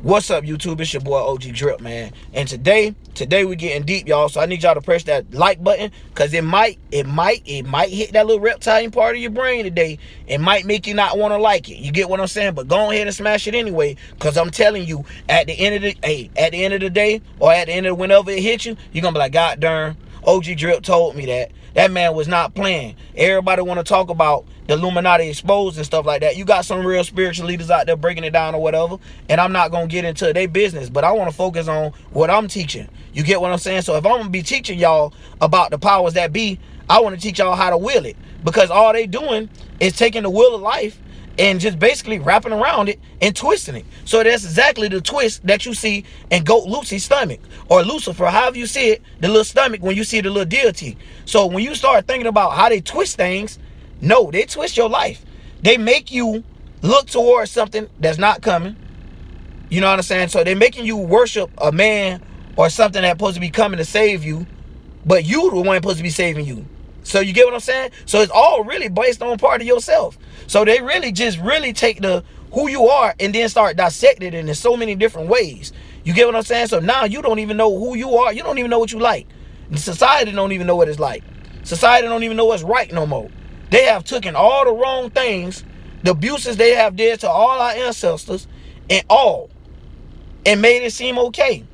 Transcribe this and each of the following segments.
What's up, YouTube? It's your boy OG Drip, man. And today we're getting deep, y'all. So I need y'all to press that like button, because it might hit that little reptilian part of your brain today. It might make you not want to like it. You get what I'm saying? But go ahead and smash it anyway, because I'm telling you, at the end of the day, or at the end of whenever it hits you, you're gonna be like, God darn, OG Drip told me that. That man was not playing. Everybody want to talk about the Illuminati exposed and stuff like that. You got some real spiritual leaders out there breaking it down or whatever, and I'm not going to get into their business, but I want to focus on what I'm teaching. You get what I'm saying? So if I'm going to be teaching y'all about the powers that be, I want to teach y'all how to will it, because all they doing is taking the will of life and just basically wrapping around it and twisting it. So that's exactly the twist that you see in Goat Lucy's stomach, or Lucifer, however you see it, the little stomach when you see the little deity. So when you start thinking about how they twist things, no, they twist your life. They make you look towards something that's not coming. You know what I'm saying? So they're making you worship a man or something that's supposed to be coming to save you, but you the one supposed to be saving you. So you get what I'm saying? So it's all really based on part of yourself. So they really just take the who you are and then start dissecting it in so many different ways. You get what I'm saying? So now you don't even know who you are. You don't even know what you like. And society don't even know what it's like. Society don't even know what's right no more. They have taken all the wrong things, the abuses they have did to all our ancestors and made it seem okay.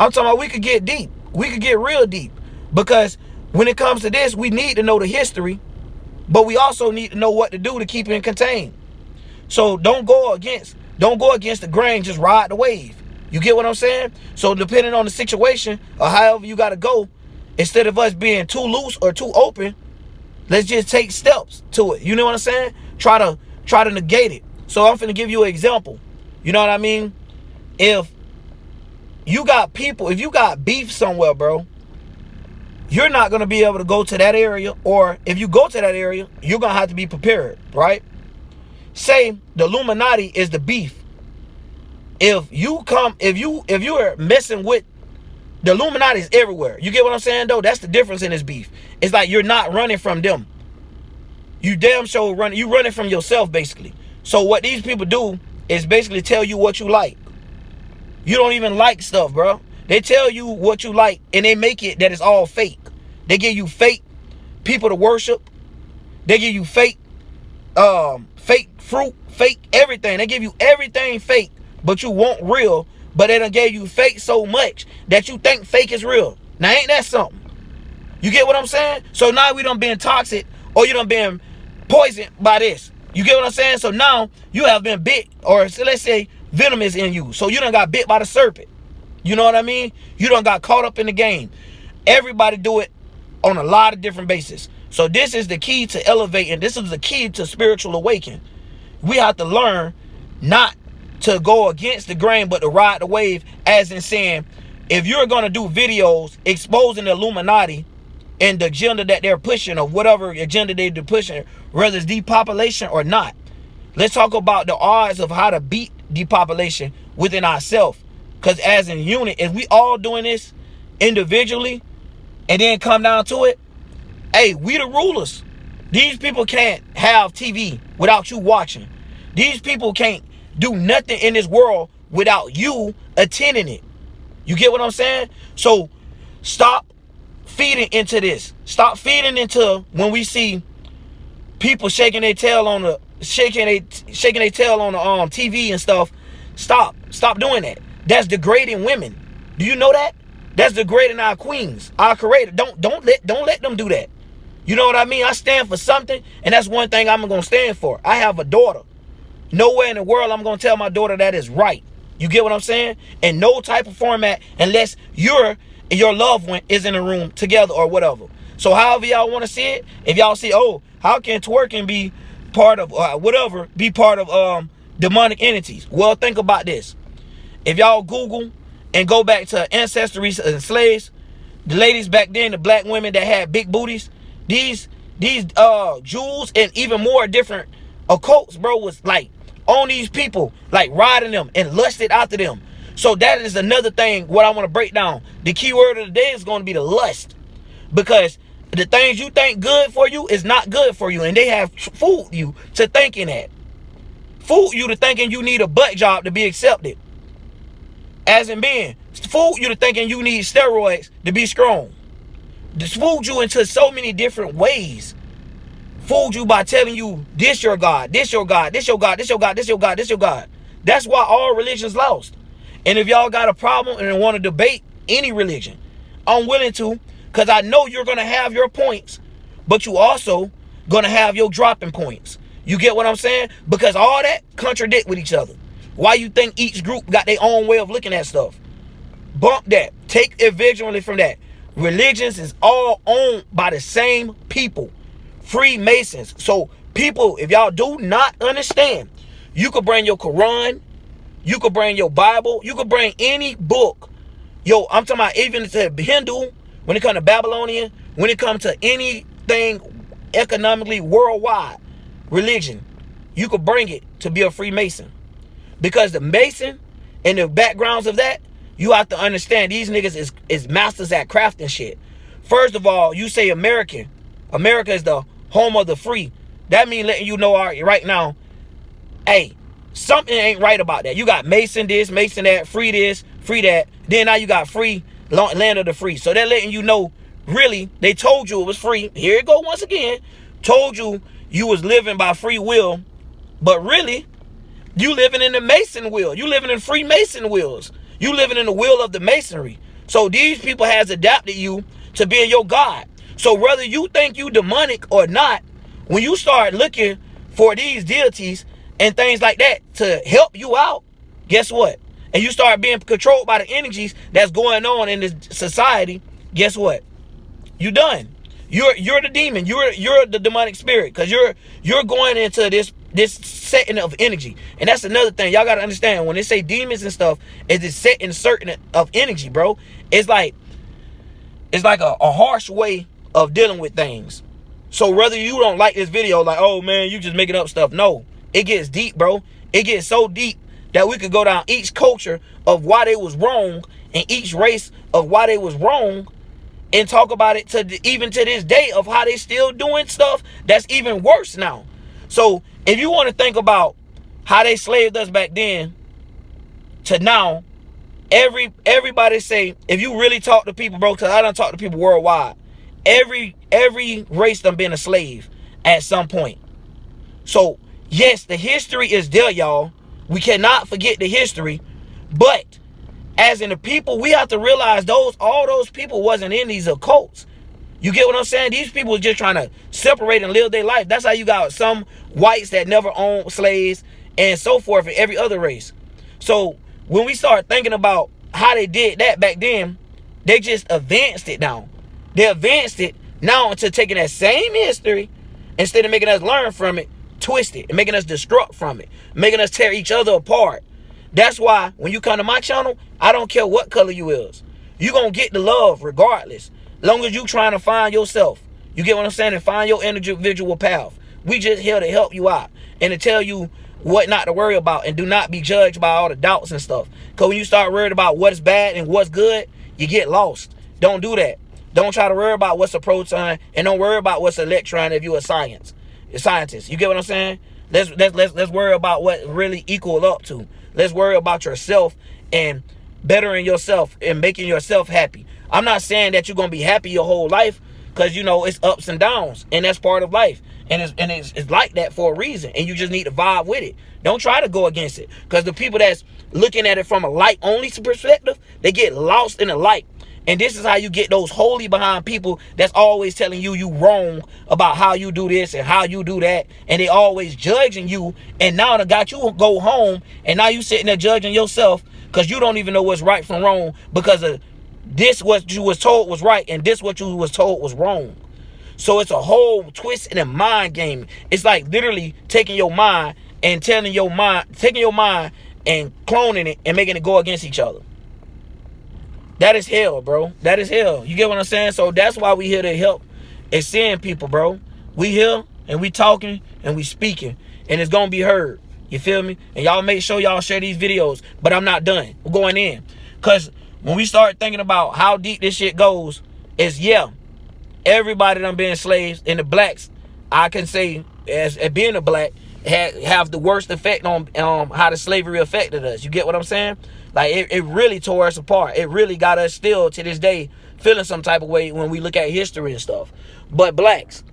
I'm talking about we could get deep. We could get real deep, because when it comes to this, we need to know the history, but we also need to know what to do to keep it contained. So don't go against the grain, just ride the wave. You get what I'm saying? So depending on the situation or however you got to go, instead of us being too loose or too open, let's just take steps to it. You know what I'm saying? Try to negate it. So I'm finna give you an example. You know what I mean? If you got beef somewhere, bro, you're not going to be able to go to that area, or if you go to that area, you're going to have to be prepared, right? Say the Illuminati is the beef. If you are messing with the Illuminati, is everywhere. You get what I'm saying, though? That's the difference in this beef. It's like you're not running from them. You damn sure running. You running from yourself, basically. So what these people do is basically tell you what you like. You don't even like stuff, bro. They tell you what you like, and they make it that it's all fake. They give you fake people to worship. They give you fake fruit, fake everything. They give you everything fake, but you want real. But they done gave you fake so much that you think fake is real. Now, ain't that something? You get what I'm saying? So now we done been toxic, or you done been poisoned by this. You get what I'm saying? So now you have been bit, or so let's say venom is in you. So you done got bit by the serpent. You know what I mean? You done got caught up in the game. Everybody do it on a lot of different bases. So this is the key to elevating. This is the key to spiritual awakening. We have to learn not to go against the grain, but to ride the wave, as in saying, if you're going to do videos exposing the Illuminati and the agenda that they're pushing, or whatever agenda they're pushing, whether it's depopulation or not, let's talk about the odds of how to beat depopulation within ourselves. Because as a unit, if we all doing this individually and then come down to it, hey, we the rulers. These people can't have TV without you watching. These people can't do nothing in this world without you attending it. You get what I'm saying? So stop feeding into this. Stop feeding into when we see people shaking their tail on the TV and stuff. Stop doing that. That's degrading women. Do you know that? That's degrading our queens, our creator. Don't let them do that. You know what I mean? I stand for something, and that's one thing I'm gonna stand for. I have a daughter. Nowhere in the world I'm gonna tell my daughter that is right. You get what I'm saying? In no type of format, unless your loved one is in the room together or whatever. So however y'all want to see it, if y'all see, oh, how can twerking be part of demonic entities? Well, think about this. If y'all Google and go back to ancestry and slaves, the ladies back then, the black women that had big booties, these jewels and even more different occults, bro, was like on these people, like riding them and lusted after them. So that is another thing what I want to break down. The key word of the day is going to be the lust, because the things you think good for you is not good for you, and they have fooled you to thinking that. fool you to thinking you need a butt job to be accepted. As in being, fool you to thinking you need steroids to be strong. This fooled you into so many different ways. Fooled you by telling you this your God, this your God, this your God, this your God, this your God, this your God. That's why all religions lost. And if y'all got a problem and want to debate any religion, I'm willing to, because I know you're going to have your points, but you also going to have your dropping points. You get what I'm saying? Because all that contradict with each other. Why you think each group got their own way of looking at stuff? Bump that. Take it visually from that. Religions is all owned by the same people. Freemasons. So people, if y'all do not understand, you could bring your Quran, you could bring your Bible, you could bring any book. Yo, I'm talking about even to Hindu, when it comes to Babylonian, when it comes to anything economically worldwide religion, you could bring it to be a Freemason. Because the Mason and the backgrounds of that, you have to understand these niggas is masters at crafting shit. First of all, you say American. America is the home of the free. That means letting you know right now, hey, something ain't right about that. You got Mason this, Mason that, free this, free that. Then now you got free, land of the free. So they're letting you know, really, they told you it was free. Here it go once again. Told you you was living by free will. But really, you living in the Mason will. You living in Freemason wills. You living in the will of the Masonry. So these people has adapted you to being your God. So whether you think you demonic or not, when you start looking for these deities and things like that to help you out, guess what? And you start being controlled by the energies that's going on in this society, guess what? You done. You're the demon. You're the demonic spirit, because you're going into this setting of energy. And that's another thing y'all gotta understand. When they say demons and stuff, it's a setting certain of energy, bro. It's like a harsh way of dealing with things. So whether you don't like this video, like, oh man, you just making up stuff. No, it gets deep, bro. It gets so deep that we could go down each culture of why they was wrong and each race of why they was wrong, and talk about it even to this day of how they still doing stuff that's even worse now. So if you want to think about how they slaved us back then to now, everybody say, if you really talk to people, bro, because I done talk to people worldwide, every race done been a slave at some point. So yes, the history is there, y'all. We cannot forget the history, but as in the people, we have to realize all those people wasn't in these occults. You get what I'm saying? These people was just trying to separate and live their life. That's how you got some whites that never owned slaves and so forth in every other race. So when we start thinking about how they did that back then, they just advanced it now. They advanced it now into taking that same history, instead of making us learn from it, twist it and making us destruct from it, making us tear each other apart. That's why when you come to my channel, I don't care what color you is. You gonna get the love regardless. Long as you trying to find yourself. You get what I'm saying? And find your individual path. We just here to help you out and to tell you what not to worry about, and do not be judged by all the doubts and stuff. Because when you start worried about what's bad and what's good, you get lost. Don't do that. Don't try to worry about what's a proton, and don't worry about what's an electron if you're a scientist. You get what I'm saying? Let's worry about what really equal up to. Let's worry about yourself and bettering yourself and making yourself happy. I'm not saying that you're gonna be happy your whole life, because you know it's ups and downs, and that's part of life. And it's like that for a reason, and you just need to vibe with it. Don't try to go against it, because the people that's looking at it from a light only perspective, they get lost in the light. And this is how you get those holy behind people that's always telling you wrong about how you do this and how you do that, and they always judging you. And now they got you go home, and now you sitting there judging yourself because you don't even know what's right from wrong, because of this what you was told was right and this what you was told was wrong. So it's a whole twist in a mind game. It's like literally taking your mind and taking your mind and cloning it and making it go against each other. That is hell, bro. That is hell. You get what I'm saying? So that's why we here to help and send people, bro. We here and we talking and we speaking, and it's gonna be heard. You feel me? And y'all make sure y'all share these videos. But I'm not done. We're going in. Because when we start thinking about how deep this shit goes, is everybody done been slaves. And the blacks, I can say, as being a black, have the worst effect on how the slavery affected us. You get what I'm saying? Like it really tore us apart. It really got us still to this day feeling some type of way when we look at history and stuff. But blacks,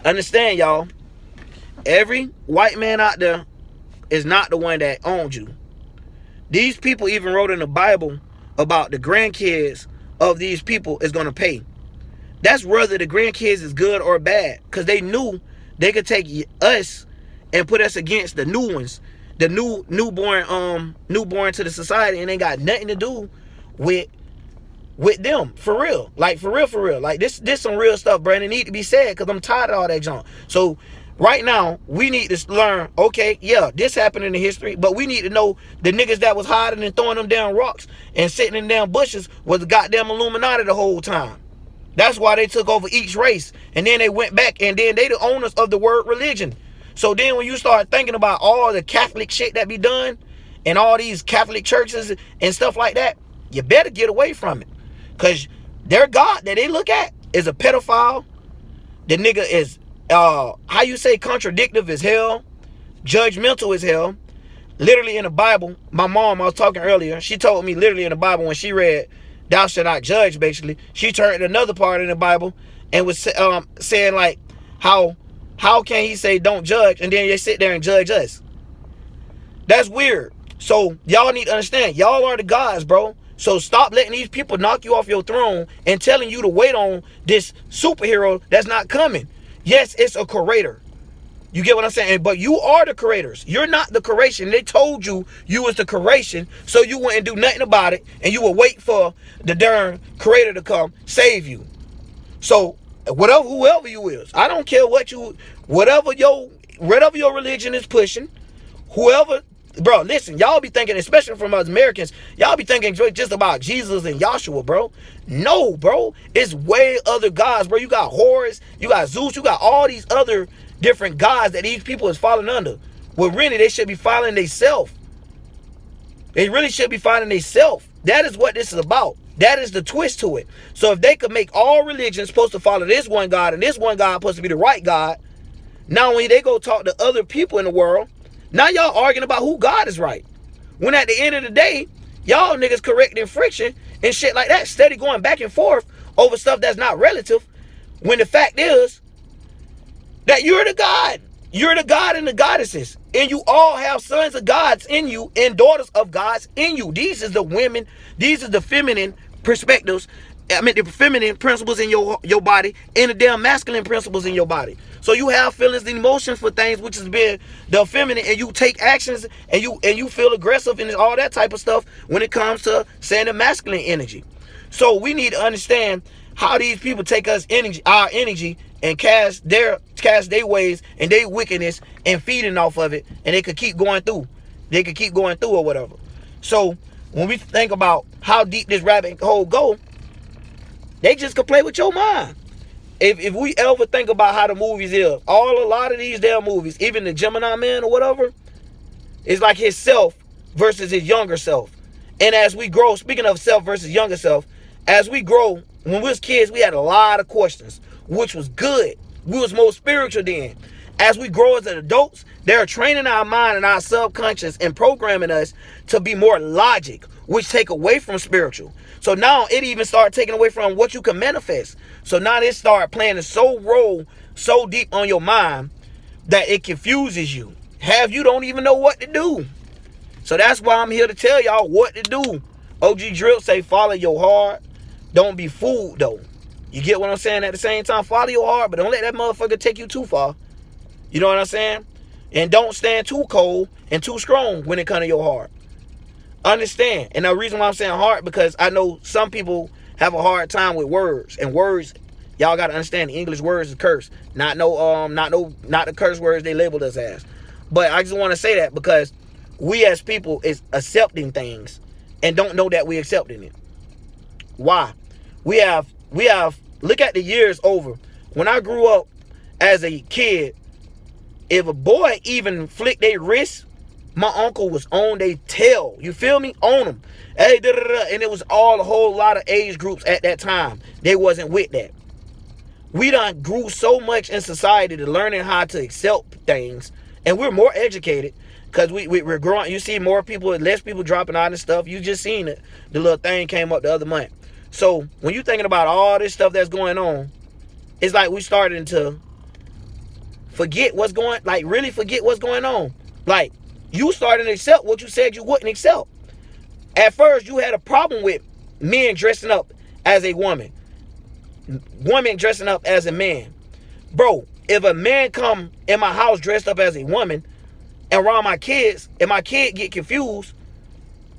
understand, y'all, every white man out there is not the one that owned you. These people even wrote in the Bible about the grandkids of these people is going to pay. That's whether the grandkids is good or bad, because they knew they could take us and put us against the new ones, the newborn to the society, and they got nothing to do with them, for real. Like, for real. Like, this some real stuff, bro, and it need to be said, because I'm tired of all that junk. So right now, we need to learn, okay, yeah, this happened in the history, but we need to know the niggas that was hiding and throwing them down rocks and sitting in damn bushes was the goddamn Illuminati the whole time. That's why they took over each race, and then they went back, and then they the owners of the word religion. So then when you start thinking about all the Catholic shit that be done, and all these Catholic churches and stuff like that, you better get away from it. Because their God that they look at is a pedophile. The nigga is, how you say, contradictive as hell, judgmental as hell. Literally in the Bible, my mom, I was talking earlier, she told me literally in the Bible when she read, thou shalt not judge, basically, she turned to another part in the Bible and was saying, like, how can he say don't judge and then they sit there and judge us? That's weird. So y'all need to understand, y'all are the gods, bro. So stop letting these people knock you off your throne and telling you to wait on this superhero that's not coming. Yes, it's a creator. You get what I'm saying? But you are the creators. You're not the creation. They told you you was the creation, so you wouldn't do nothing about it, and you would wait for the darn creator to come save you. So whoever you is, I don't care whatever your religion is pushing, whoever. Bro, listen, y'all be thinking, especially from us Americans, y'all be thinking just about Jesus and Yahshua, bro. No, bro. It's way other gods, bro. You got Horus, you got Zeus, you got all these other different gods that these people is falling under. Well, really, they should be following themselves. They really should be following themselves. That is what this is about. That is the twist to it. So if they could make all religions supposed to follow this one God, and this one God supposed to be the right God, now when they go talk to other people in the world, now y'all arguing about who God is right. When at the end of the day, y'all niggas correcting friction and shit like that, steady going back and forth over stuff that's not relative, when the fact is that you're the God. You're the God and the goddesses. And you all have sons of gods in you and daughters of gods in you. These is the women, these is the feminine perspectives. I mean, the feminine principles in your body and the damn masculine principles in your body. So you have feelings and emotions for things, which has been the feminine, and you take actions and you feel aggressive and all that type of stuff when it comes to saying the masculine energy. So we need to understand how these people take our energy, and cast their ways and their wickedness and feeding off of it, and they could keep going through. They could keep going through or whatever. So when we think about how deep this rabbit hole go, they just could play with your mind. If we ever think about how the movies is, a lot of these damn movies, even the Gemini Man or whatever, it's like his self versus his younger self. And as we grow, speaking of self versus younger self, as we grow, when we was kids, we had a lot of questions, which was good. We was more spiritual then. As we grow as adults, they're training our mind and our subconscious and programming us to be more logic, which take away from spiritual. So now it even started taking away from what you can manifest. So now they start playing a role so deep on your mind that it confuses you. You don't even know what to do. So that's why I'm here to tell y'all what to do. OG Drill say follow your heart. Don't be fooled though. You get what I'm saying? At the same time, follow your heart, but don't let that motherfucker take you too far. You know what I'm saying? And don't stand too cold and too strong when it comes to your heart. Understand. And the reason why I'm saying heart, because I know some people have a hard time with words. And words, y'all got to understand, the English words is curse. Not the curse words they labeled us as. But I just want to say that because we as people is accepting things and don't know that we're accepting it. Why? We have, look at the years over. When I grew up as a kid, if a boy even flicked their wrist, my uncle was on their tail. You feel me? On them. Hey, and it was a whole lot of age groups at that time. They wasn't with that. We done grew so much in society to learning how to accept things And we're more educated because we're growing. You see more people, less people dropping out and stuff. You just seen it. The little thing came up the other month. So when you're thinking about all this stuff that's going on, it's like we starting to forget what's going, like really forget what's going on. Like you starting to accept what you said you wouldn't accept. At first, you had a problem with men dressing up as a woman, women dressing up as a man. Bro, if a man come in my house dressed up as a woman and around my kids, and my kid get confused,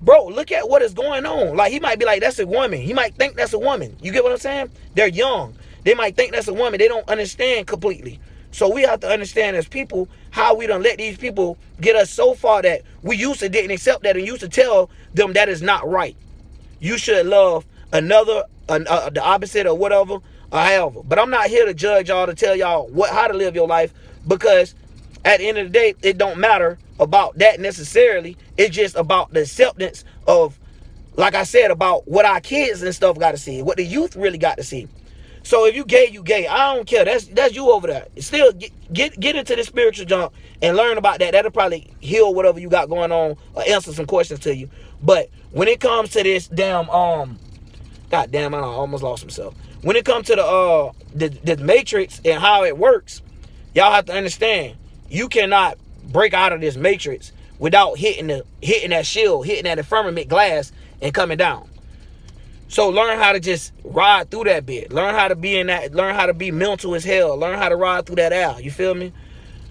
bro, look at what is going on. Like, he might be like, that's a woman. He might think that's a woman. You get what I'm saying? They're young. They might think that's a woman. They don't understand completely. So we have to understand as people how we done let these people get us so far that we used to didn't accept that and used to tell them that is not right. You should love another, the opposite or whatever, or however. But I'm not here to judge y'all, to tell y'all how to live your life, because at the end of the day, it don't matter about that necessarily. It's just about the acceptance of, like I said, about what our kids and stuff got to see, what the youth really got to see. So if you gay, you gay. I don't care. That's you over there. Still get into the spiritual junk and learn about that. That'll probably heal whatever you got going on or answer some questions to you. But when it comes to this damn god damn, I almost lost myself. When it comes to the matrix and how it works, y'all have to understand, you cannot break out of this matrix without hitting that shield, hitting that firmament glass and coming down. So learn how to just ride through that bit. Learn how to be in that, learn how to be mental as hell. Learn how to ride through that air. You feel me?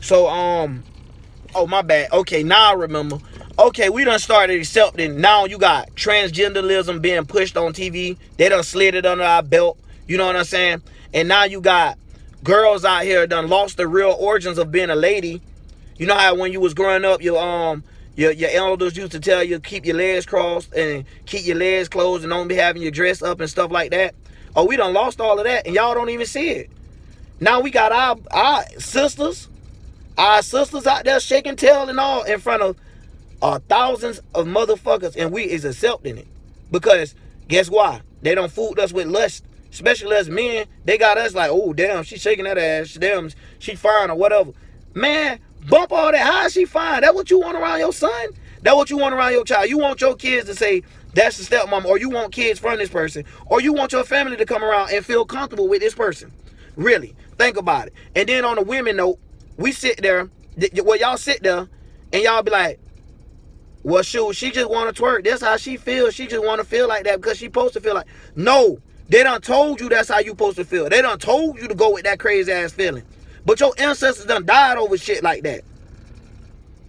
So oh my bad. Okay, now I remember. Okay, we done started accepting. Now you got transgenderism being pushed on TV. They done slid it under our belt. You know what I'm saying? And now you got girls out here done lost the real origins of being a lady. You know how when you was growing up, your elders used to tell you keep your legs crossed and keep your legs closed and don't be having your dress up and stuff like that. Oh, we done lost all of that and y'all don't even see it. Now we got our sisters out there shaking tail and all in front of thousands of motherfuckers, and we is accepting it. Because guess why? They done fooled us with lust. Especially as men, they got us like, oh damn, she shaking that ass, damn, she fine or whatever. Man, bump all that. How is she fine? That what you want around your son? That what you want around your child? You want your kids to say that's the stepmom, or you want kids from this person, or you want your family to come around and feel comfortable with this person. Really, think about it. And then on the women note, we sit there, well, y'all sit there and y'all be like, well, shoot, she just want to twerk. That's how she feels. She just want to feel like that because she supposed to feel like. No, they done told you that's how you supposed to feel. They done told you to go with that crazy ass feeling. But your ancestors done died over shit like that.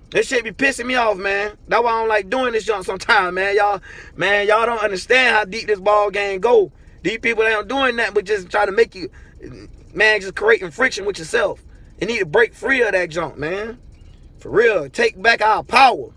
This shit be pissing me off, man. That's why I don't like doing this junk sometimes, man. Y'all don't understand how deep this ball game go. These people ain't doing that but just try to make you, man, just creating friction with yourself. You need to break free of that junk, man. For real. Take back our power.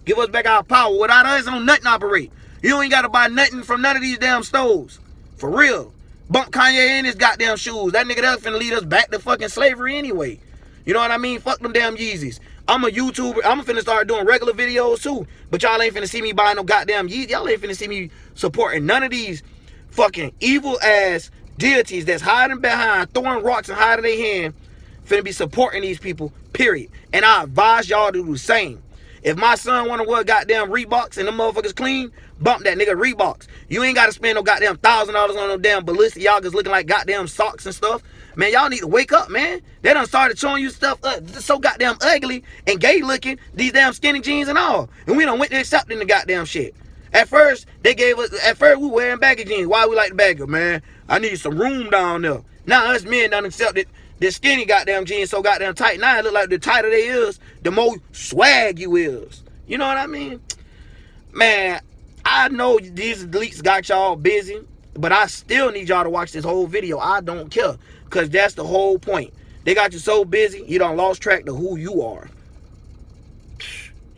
Give us back our power. Without us, don't nothing operate. You ain't got to buy nothing from none of these damn stores. For real. Bump Kanye in his goddamn shoes. That nigga that's finna lead us back to fucking slavery anyway. You know what I mean? Fuck them damn Yeezys. I'm a YouTuber. I'm finna start doing regular videos too. But y'all ain't finna see me buying no goddamn Yeezys. Y'all ain't finna see me supporting none of these fucking evil ass deities that's hiding behind, throwing rocks and hiding their hand. Finna be supporting these people, period. And I advise y'all to do the same. If my son wanna wear goddamn Reeboks and them motherfuckers clean, bump that nigga Reeboks. You ain't gotta spend no goddamn $1,000 on no damn Balenciagas looking like goddamn socks and stuff. Man, y'all need to wake up, man. They done started showing you stuff so goddamn ugly and gay looking, these damn skinny jeans and all. And we done went to accepting the goddamn shit. At first we wearing baggy jeans. Why we like the baggy? Man, I need some room down there. Now us men done accepted this skinny goddamn jeans so goddamn tight. Now it look like the tighter they is, the more swag you is. You know what I mean? Man, I know these elites got y'all busy, but I still need y'all to watch this whole video. I don't care, because that's the whole point. They got you so busy, you done lost track of who you are.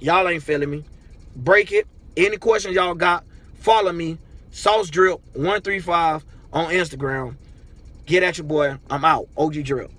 Y'all ain't feeling me. Break it. Any questions y'all got, follow me. Sauce Drip 135 on Instagram. Get at your boy. I'm out. OG Drip.